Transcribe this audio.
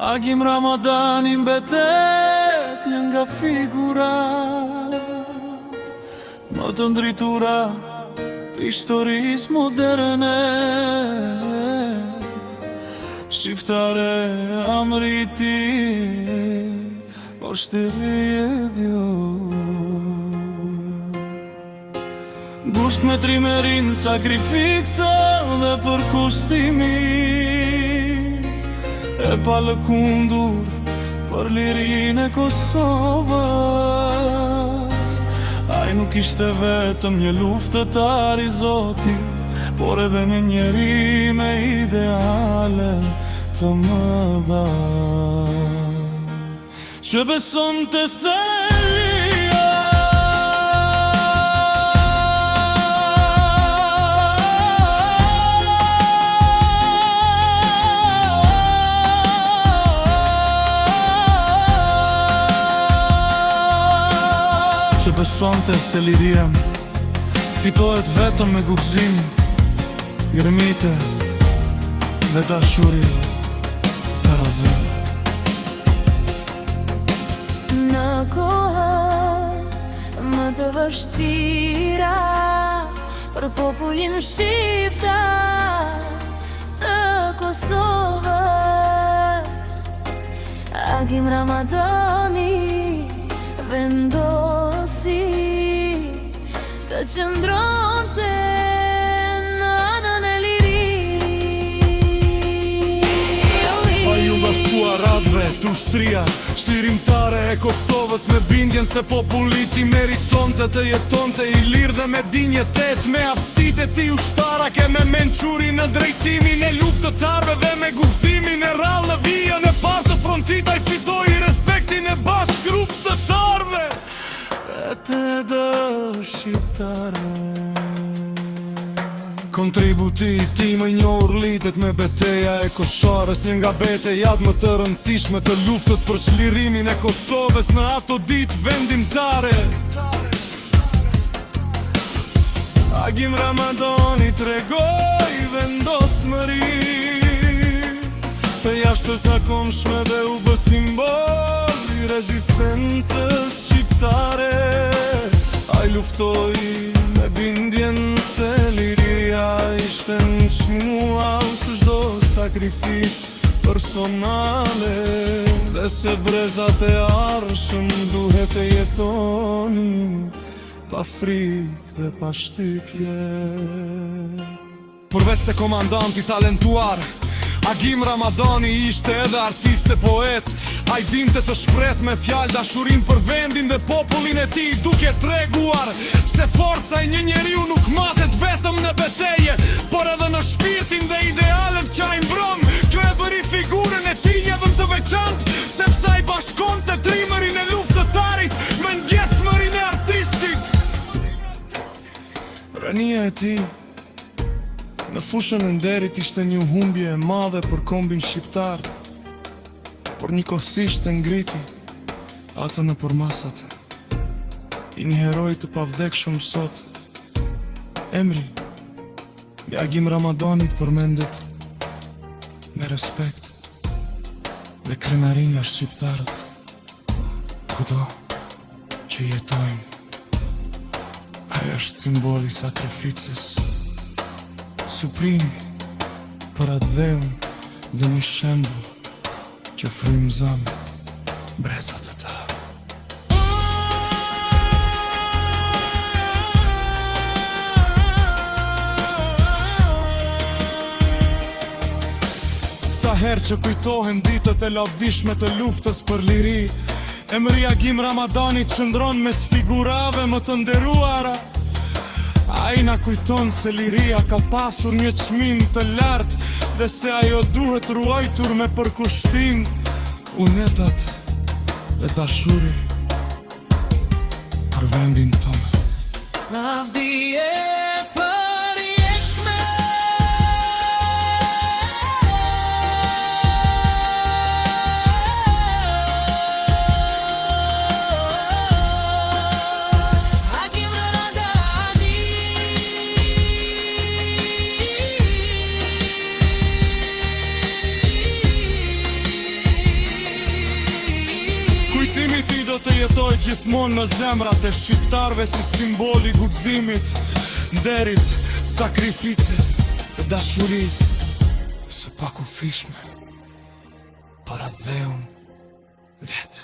Agim Ramadani mbetet nga figurat më të ndritura historisë moderne. Shiftare amriti po shtërjedhjo gusht me trimerin, sakrifiksa dhe përkustimi e palëkundur për lirin e Kosovës. Ai nuk ishte vetëm një luftëtar i Zotit, por edhe një njeri me ideale të mëdha, që besonte se besonte se liria fitohet vetëm me gubëzim, gërmite dhe dashuri për azim. Në kohë më të vështira për popullin shqiptar të Kosovës, Agim Ramadani vendosi të qëndronte në anën e liri. Pa ju bastua radhve të ushtria shlirimtare e Kosovës, me bindjen se populiti meritonte të jetonte i lirë dhe me dinjetet, me aftësit e ti ushtara ke me menquri në drejtimin e luftëtarve dhe me gubëzimin e rallë në vijën e partë të frontit. Ai fitoi respektin e bashkë luftëtarve e të dëshqiptare. Kontributi i ti më njohur litet me beteja e Kosharës, një nga betejat më të rëndësishme të luftës për çlirimin e Kosovës në ato ditë vendimtare. Agim Ramadani tregoi vendosmëri të jashtëzakonshme dhe u bë simbol i rezistencës shqiptare. Ai luftoi me bindjen se liria ishte në çmua së çdo sakrifit personale, dhe se brezat e arshëm duhet e jetonin pa frikë dhe pa shtypje. Përveç se komandanti talentuar, Agim Ramadani ishte edhe artist e poet. Ai dinte të shpret me fjalë dashurin për vendin dhe popullin e tij, duke treguar se forca e një njeriu nuk matet vetëm në betejë, por edhe në shpirtin dhe idealet që ai mbron. Kjo e bëri figurën e tij një të veçantë, sepse ai bashkonte trimërin e luftëtarit me ndjesmërinë e artistit. Rënia e tij në fushën e nderit ishte një humbje e madhe për kombin shqiptar, por njëkohësisht e ngriti atë në përmasat i një heroi të pavdekshëm sot. Emri i Agim Ramadanit përmendet me respekt dhe krenarin nga shqiptarët kudo që jetojnë. Ai është simboli sakrificës suprim për atë dheun dhe një shembull që frymëzon brezat e ta. Sa herë që kujtohen ditët e lavdishme të luftës për liri, emri Agim Ramadanit qëndron mes figurave më të nderuara. Ai na kujton se liria ka pasur një çmim të lartë dhe se ajo duhet ruajtur me përkushtim, unetat dhe dashuri për vendin tonë. Lavdi e përjetshme Agim Ramadani. gjithmonë në zemrat e shqiptarve si simboli guximit, nderit, sakrificës e dashurisë së pakufishme para dheun vetë.